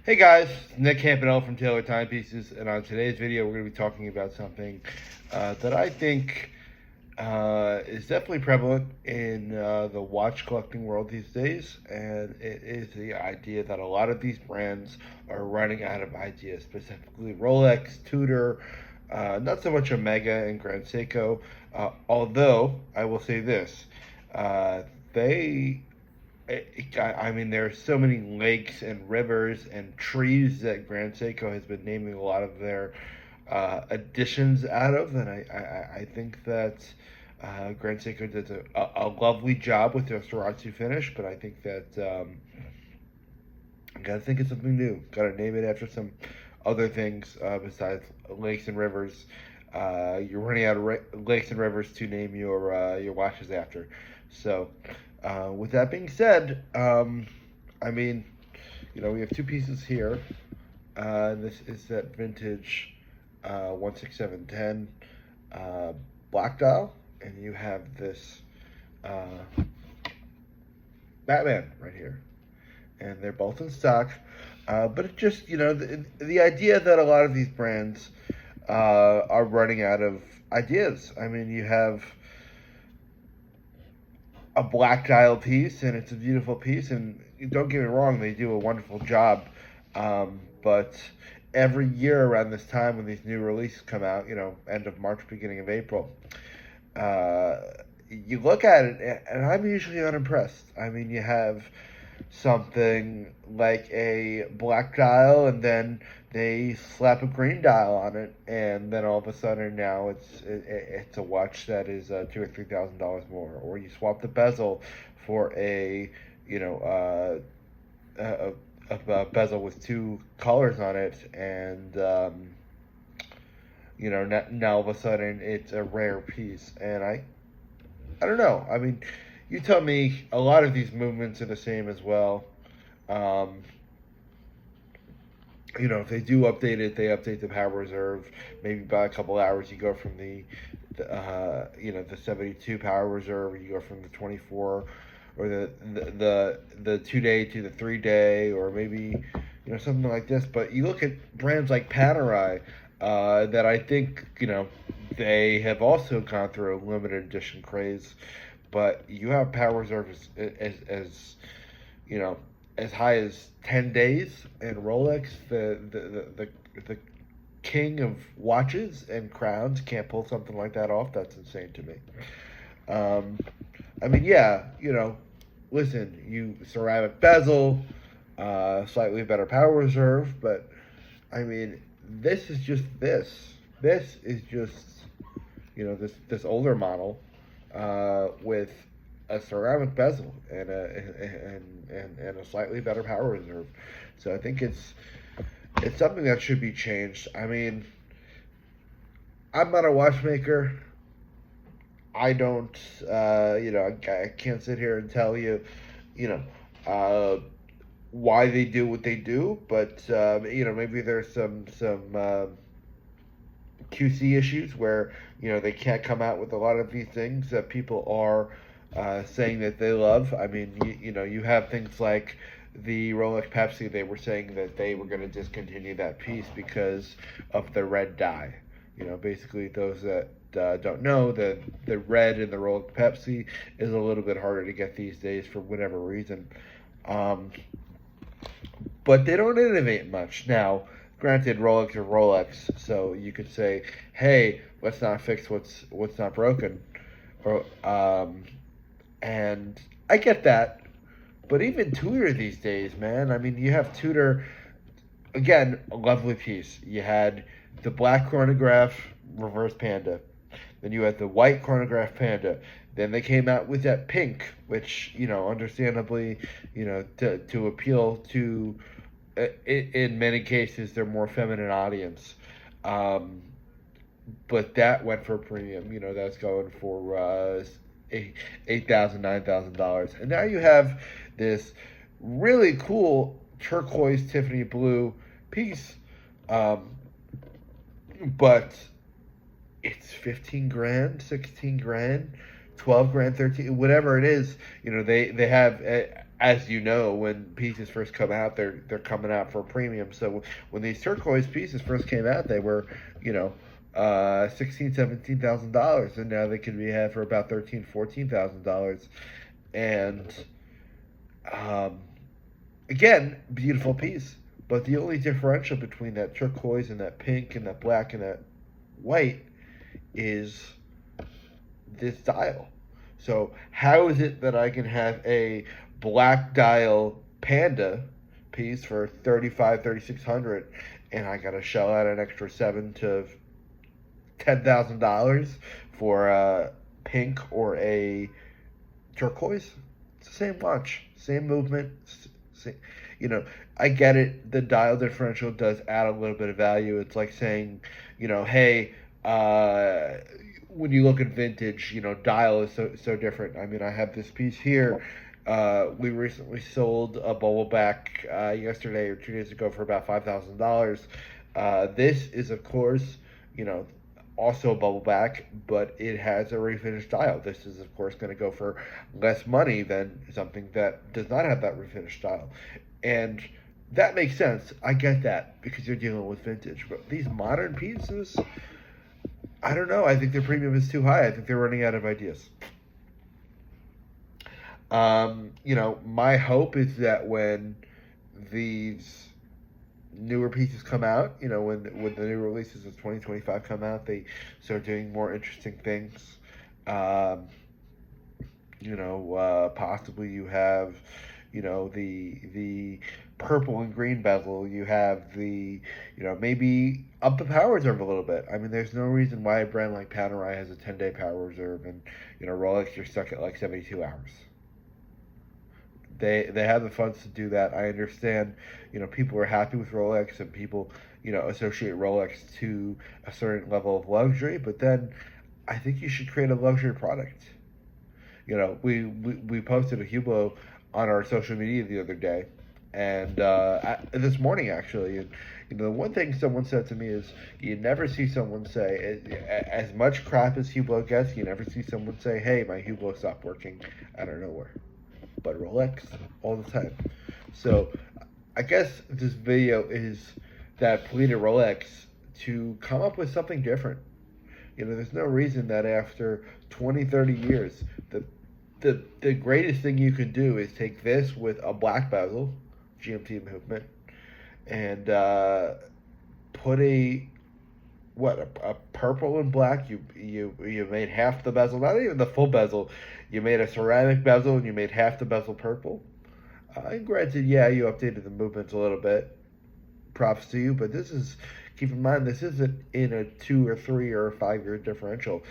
Hey guys, Nick Campanella from Taylor Timepieces, and on today's video, we're going to be talking about something that I think is definitely prevalent in the watch collecting world these days, and it is the idea that a lot of these brands are running out of ideas, specifically Rolex, Tudor, not so much Omega and Grand Seiko, although I will say this, they I mean, there are so many lakes and rivers and trees that Grand Seiko has been naming a lot of their additions out of, and I think that Grand Seiko does a lovely job with their Soratsu finish, but I think that gotta think of something new. Gotta name it after some other things besides lakes and rivers. You're running out of lakes and rivers to name your watches after. So, with that being said, I mean, we have two pieces here. This is that vintage 16710 black dial, and you have this Batman right here, and they're both in stock. But it just, the idea that a lot of these brands are running out of ideas. I mean, you have a black dial piece, and it's a beautiful piece, and don't get me wrong, they do a wonderful job. But every year around this time when these new releases come out, end of March, beginning of April, you look at it, and I'm usually unimpressed. I mean, you have something like a black dial, and then they slap a green dial on it, and then all of a sudden now it's a watch that is $2,000 or $3,000 more. Or you swap the bezel for a bezel with two colors on it, and now all of a sudden it's a rare piece. And I don't know. I mean, you tell me, a lot of these movements are the same as well. If they do update it, they update the power reserve. Maybe by a couple hours, you go from the 72 power reserve, or you go from the 24, or the 2-day to the 3-day, or maybe something like this. But you look at brands like Panerai, that I think they have also gone through a limited edition craze. But you have power reserve as high as 10 days, and Rolex, the king of watches and crowns, can't pull something like that off. That's insane to me. I mean, yeah, listen, you ceramic bezel, slightly better power reserve, but I mean, this is just this. This is just this older model with a ceramic bezel and a slightly better power reserve. So I think it's something that should be changed. I mean, I'm not a watchmaker. I don't, I can't sit here and tell you, why they do what they do, but maybe there's some QC issues where they can't come out with a lot of these things that people are saying that they love. I mean, you have things like the Rolex Pepsi. They were saying that they were going to discontinue that piece because of the red dye. Basically, those that don't know, the red in the Rolex Pepsi is a little bit harder to get these days for whatever reason. But they don't innovate much. Now, granted, Rolex are Rolex, so you could say, hey, let's not fix what's not broken. Or and I get that. But even Tudor these days, man. I mean, you have Tudor, again, a lovely piece. You had the black chronograph reverse Panda. Then you had the white chronograph Panda. Then they came out with that pink, which, understandably, to appeal to, in many cases, their more feminine audience. But that went for a premium. That's going for $8,000, $9,000. And now you have this really cool turquoise Tiffany blue piece. But it's 15 grand, 16 grand, 12 grand, 13, whatever it is. They have as you know, when pieces first come out, they're coming out for a premium. So when these turquoise pieces first came out, they were, you know, $16,000, $17,000, and now they can be had for about $13,000, $14,000. And um, again, beautiful piece. But the only differential between that turquoise and that pink and that black and that white is this dial. So how is it that I can have a black dial Panda piece for 3600, and I gotta shell out an extra $7,000 to $10,000 for a pink or a turquoise? It's the same watch, same movement. Same, you know, I get it. The dial differential does add a little bit of value. It's like saying, hey, when you look at vintage, dial is so different. I mean, I have this piece here. We recently sold a bubble back yesterday or 2 days ago for about $5,000. This is, of course, you know, also a bubble back, but it has a refinished dial. This is, of course, going to go for less money than something that does not have that refinished dial. And that makes sense. I get that because you're dealing with vintage. But these modern pieces, I don't know. I think their premium is too high. I think they're running out of ideas. My hope is that when these newer pieces come out, when the new releases of 2025 come out, they start doing more interesting things. Possibly you have, the purple and green bezel. You have the, maybe up the power reserve a little bit. I mean, there's no reason why a brand like Panerai has a 10-day power reserve, and Rolex, you're stuck at like 72 hours. They have the funds to do that. I understand, people are happy with Rolex, and people, associate Rolex to a certain level of luxury, but then I think you should create a luxury product. We posted a Hublot on our social media the other day, and this morning actually, and the one thing someone said to me is, you never see someone say, as much crap as Hublot gets, you never see someone say, hey, my Hublot stopped working out of nowhere. But Rolex, all the time. So I guess this video is that plea to Rolex to come up with something different. There's no reason that after 20, 30 years, the greatest thing you can do is take this with a black bezel, GMT movement, and put a purple and black. You made half the bezel, not even the full bezel. You made a ceramic bezel and you made half the bezel purple. And granted, yeah, you updated the movements a little bit. Props to you, but keep in mind, this isn't in a 2 or 3 or 5 year differential.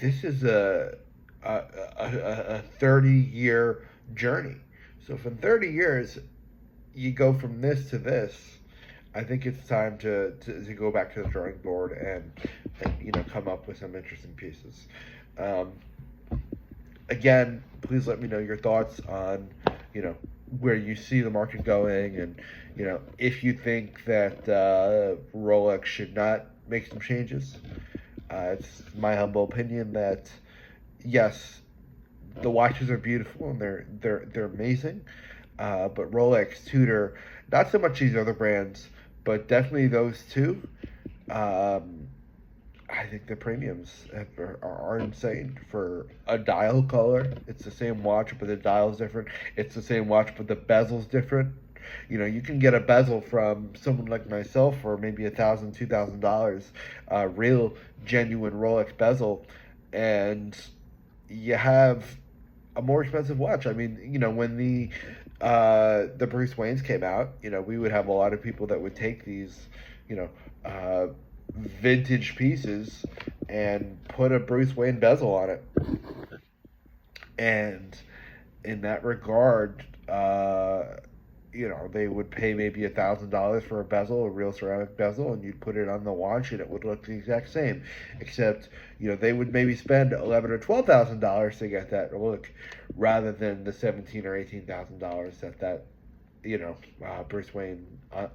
This is a 30-year journey. So for 30 years, you go from this to this. I think it's time to go back to the drawing board and come up with some interesting pieces. Again, please let me know your thoughts on where you see the market going, and if you think that Rolex should not make some changes. It's my humble opinion that yes, the watches are beautiful and they're amazing, but Rolex, Tudor, not so much these other brands, but definitely those two. I think the premiums are insane for a dial color. It's the same watch, but the dial's different. It's the same watch, but the bezel's different. You can get a bezel from someone like myself for maybe $1,000, $2,000, real genuine Rolex bezel, and you have a more expensive watch. I mean, when the Bruce Waynes came out, we would have a lot of people that would take these, vintage pieces and put a Bruce Wayne bezel on it. And in that regard, they would pay maybe $1,000 for a bezel, a real ceramic bezel, and you'd put it on the watch and it would look the exact same. Except, they would maybe spend $11,000 or $12,000 to get that look, rather than the $17,000 or $18,000 that Bruce Wayne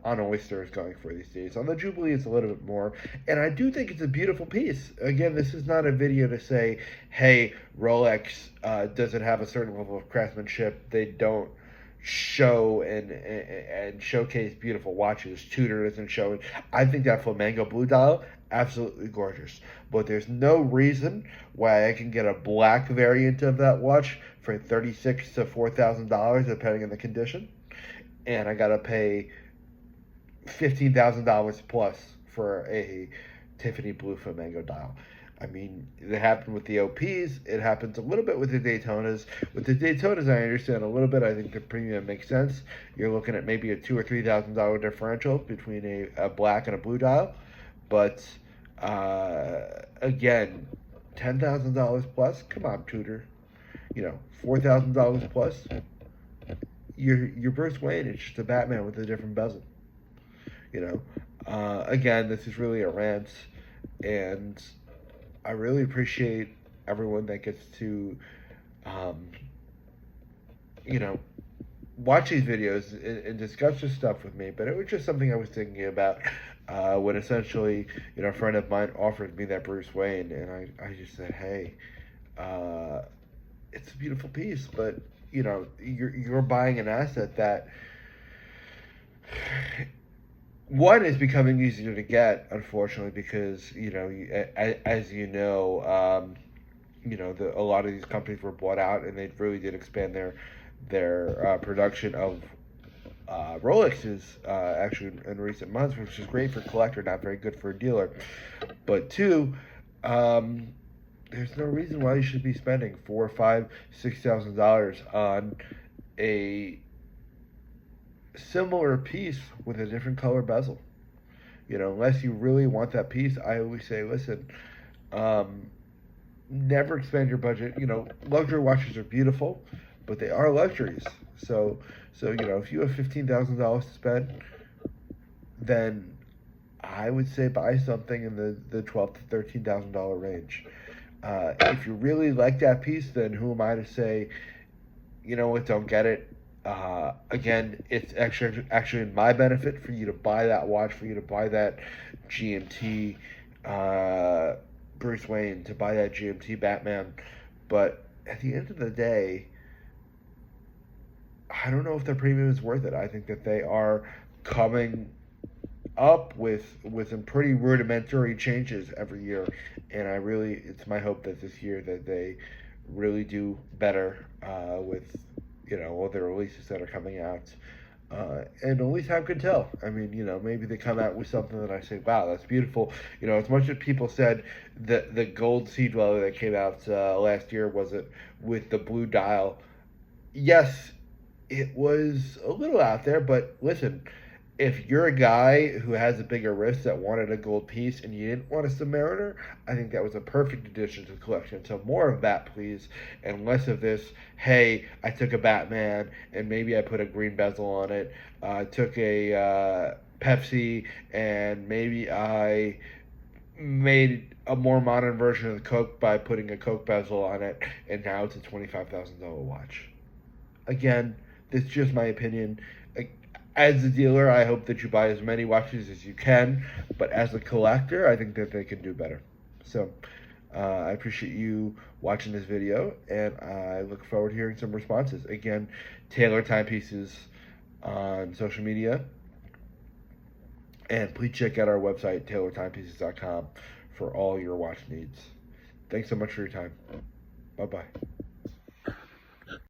on Oyster is going for these days. On the Jubilee, it's a little bit more, and I do think it's a beautiful piece. Again, this is not a video to say, hey, Rolex doesn't have a certain level of craftsmanship. They don't, show and showcase beautiful watches. Tudor isn't showing. I think that Flamingo blue dial absolutely gorgeous, but there's no reason why I can get a black variant of that watch for $3,600 to $4,000 depending on the condition, and I gotta pay $15,000 plus for a Tiffany blue Flamingo dial. I mean, it happened with the OPs. It happens a little bit with the Daytonas. With the Daytonas, I understand a little bit. I think the premium makes sense. You're looking at maybe a $2,000 or $3,000 differential between a black and a blue dial. But again, $10,000 plus. Come on, Tudor. $4,000 plus. You're Bruce Wayne. It's just a Batman with a different bezel. Again, this is really a rant, and I really appreciate everyone that gets to, watch these videos and discuss this stuff with me. But it was just something I was thinking about when essentially, a friend of mine offered me that Bruce Wayne, and I just said, hey, it's a beautiful piece, but you're buying an asset that one is becoming easier to get, unfortunately, because as a lot of these companies were bought out, and they really did expand their production of Rolexes actually in recent months, which is great for collector, not very good for a dealer. But two, there's no reason why you should be spending $4,000, $5,000, $6,000 on a similar piece with a different color bezel. Unless you really want that piece, I always say, listen, never expand your budget. Luxury watches are beautiful, but they are luxuries. So if you have $15,000 to spend, then I would say buy something in the $12,000 to $13,000 range. If you really like that piece, then who am I to say, don't get it? Again, it's actually in my benefit for you to buy that watch, for you to buy that GMT Bruce Wayne, to buy that GMT Batman. But at the end of the day, I don't know if the premium is worth it. I think that they are coming up with some pretty rudimentary changes every year, and it's my hope that this year that they really do better with all the releases that are coming out. And only time can tell. I mean, maybe they come out with something that I say, wow, that's beautiful. As much as people said that the gold Sea Dweller that came out last year wasn't with the blue dial. Yes, it was a little out there, but listen, if you're a guy who has a bigger wrist that wanted a gold piece and you didn't want a Submariner, I think that was a perfect addition to the collection. So more of that, please, and less of this, hey, I took a Batman and maybe I put a green bezel on it. I took a Pepsi and maybe I made a more modern version of the Coke by putting a Coke bezel on it, and now it's a $25,000 watch. Again, this is just my opinion. As a dealer, I hope that you buy as many watches as you can, but as a collector, I think that they can do better. So, I appreciate you watching this video, and I look forward to hearing some responses. Again, Taylor Timepieces on social media, and please check out our website, TaylorTimepieces.com, for all your watch needs. Thanks so much for your time. Bye-bye.